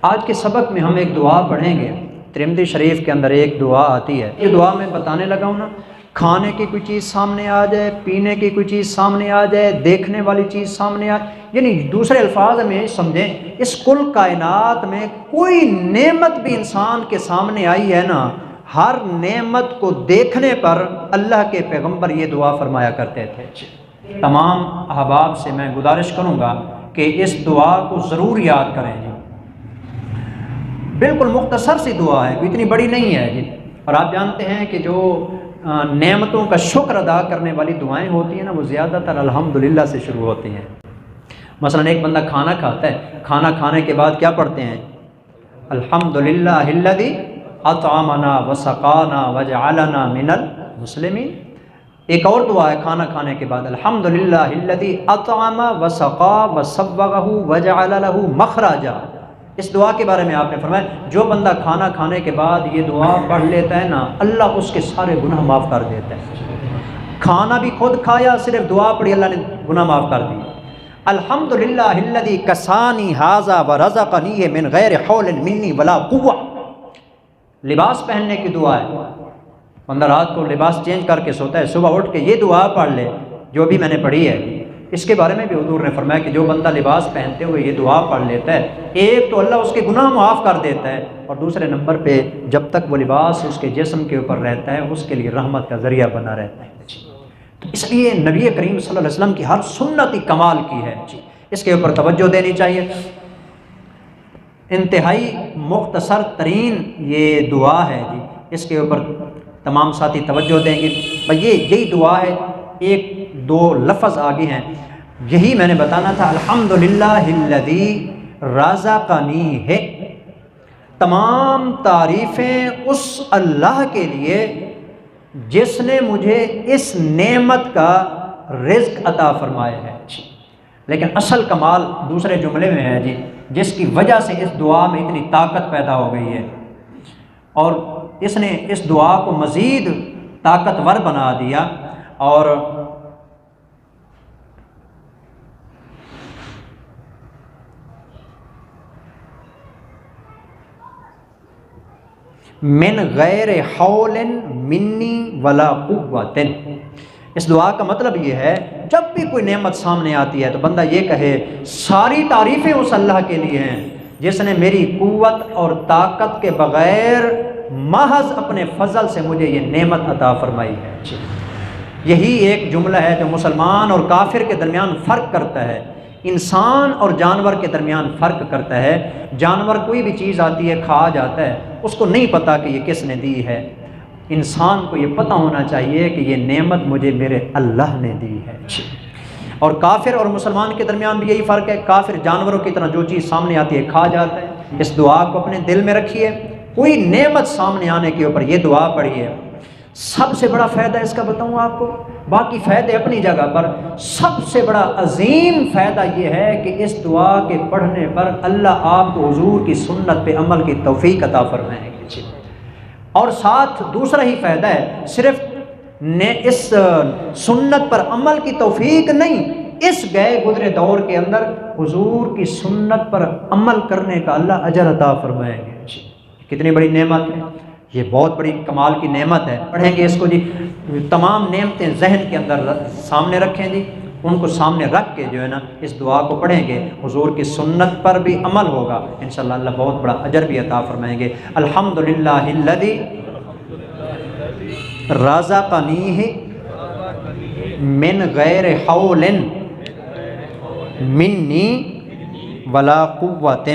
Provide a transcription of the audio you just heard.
آج کے سبق میں ہم ایک دعا پڑھیں گے۔ ترمذی شریف کے اندر ایک دعا آتی ہے، یہ دعا میں بتانے لگا ہوں نا، کھانے کی کوئی چیز سامنے آ جائے، پینے کی کوئی چیز سامنے آ جائے، دیکھنے والی چیز سامنے آ جائے، یعنی دوسرے الفاظ میں سمجھیں، اس کل کائنات میں کوئی نعمت بھی انسان کے سامنے آئی ہے نا، ہر نعمت کو دیکھنے پر اللہ کے پیغمبر یہ دعا فرمایا کرتے تھے۔ تمام احباب سے میں گزارش کروں گا کہ اس دعا کو ضرور یاد کریں جی، بالکل مختصر سی دعا ہے، اتنی بڑی نہیں ہے جی۔ اور آپ جانتے ہیں کہ جو نعمتوں کا شکر ادا کرنے والی دعائیں ہوتی ہیں نا، وہ زیادہ تر الحمدللہ سے شروع ہوتی ہیں۔ مثلا ایک بندہ کھانا کھاتا ہے، کھانا کھانے کے بعد کیا پڑھتے ہیں؟ الحمدللہ الذی اطعمنا وسقانا وجعلنا من المسلمین۔ ایک اور دعا ہے کھانا کھانے کے بعد، الحمدللہ الذی اطعم وسقا وصبغہ وجعل لہ مخرجا۔ اس دعا کے بارے میں آپ نے فرمایا جو بندہ کھانا کھانے کے بعد یہ دعا پڑھ لیتا ہے نا، اللہ اس کے سارے گناہ معاف کر دیتا ہے۔ کھانا بھی خود کھایا، صرف دعا پڑھی، اللہ نے گناہ معاف کر دی۔ الحمدللہ الذی کسانی ھذا ورزقنی من غیر حول منی ولا قوہ۔ لباس پہننے کی دعا ہے، بندہ رات کو لباس چینج کر کے سوتا ہے، صبح اٹھ کے یہ دعا پڑھ لے جو بھی میں نے پڑھی ہے۔ اس کے بارے میں بھی حضور نے فرمایا کہ جو بندہ لباس پہنتے ہوئے یہ دعا پڑھ لیتا ہے، ایک تو اللہ اس کے گناہ معاف کر دیتا ہے، اور دوسرے نمبر پہ جب تک وہ لباس اس کے جسم کے اوپر رہتا ہے اس کے لیے رحمت کا ذریعہ بنا رہتا ہے۔ تو اس لیے نبی کریم صلی اللہ علیہ وسلم کی ہر سنت ہی کمال کی ہے جی، اس کے اوپر توجہ دینی چاہیے۔ انتہائی مختصر ترین یہ دعا ہے جی، اس کے اوپر تمام ساتھی توجہ دیں گے۔ یہی دعا ہے، ایک دو لفظ آگے ہیں، یہی میں نے بتانا تھا، الحمدللہ الذی رزقنی ہے۔ تمام تعریفیں اس اللہ کے لیے جس نے مجھے اس نعمت کا رزق عطا فرمایا ہے جی۔ لیکن اصل کمال دوسرے جملے میں ہے جی، جس کی وجہ سے اس دعا میں اتنی طاقت پیدا ہو گئی ہے، اور اس نے اس دعا کو مزید طاقتور بنا دیا۔ اور من غیر حول منی ولا قوت۔ اس دعا کا مطلب یہ ہے جب بھی کوئی نعمت سامنے آتی ہے تو بندہ یہ کہے ساری تعریفیں اس اللہ کے لیے ہیں جس نے میری قوت اور طاقت کے بغیر محض اپنے فضل سے مجھے یہ نعمت عطا فرمائی ہے۔ یہی ایک جملہ ہے جو مسلمان اور کافر کے درمیان فرق کرتا ہے، انسان اور جانور کے درمیان فرق کرتا ہے۔ جانور کوئی بھی چیز آتی ہے کھا جاتا ہے، اس کو نہیں پتا کہ یہ کس نے دی ہے۔ انسان کو یہ پتہ ہونا چاہیے کہ یہ نعمت مجھے میرے اللہ نے دی ہے۔ اور کافر اور مسلمان کے درمیان بھی یہی فرق ہے، کافر جانوروں کی طرح جو چیز سامنے آتی ہے کھا جاتا ہے۔ اس دعا کو اپنے دل میں رکھیے، کوئی نعمت سامنے آنے کے اوپر یہ دعا پڑھیے۔ سب سے بڑا فائدہ اس کا بتاؤں آپ کو، باقی فائدے اپنی جگہ پر، سب سے بڑا عظیم فائدہ یہ ہے کہ اس دعا کے پڑھنے پر اللہ آپ کو حضور کی سنت پہ عمل کی توفیق عطا فرمائیں گے۔ اور ساتھ دوسرا ہی فائدہ ہے، صرف اس سنت پر عمل کی توفیق نہیں، اس گئے گزرے دور کے اندر حضور کی سنت پر عمل کرنے کا اللہ اجر عطا فرمائیں گے۔ کتنی بڑی نعمت ہے یہ، بہت بڑی کمال کی نعمت ہے۔ پڑھیں گے اس کو جی، تمام نعمتیں ذہن کے اندر سامنے رکھیں جی، ان کو سامنے رکھ کے جو ہے نا اس دعا کو پڑھیں گے، حضور کی سنت پر بھی عمل ہوگا، انشاءاللہ اللہ بہت بڑا اجر بھی عطا فرمائیں گے۔ الحمدللہ الذی رزقنی من غیر حول منی ولا قوت۔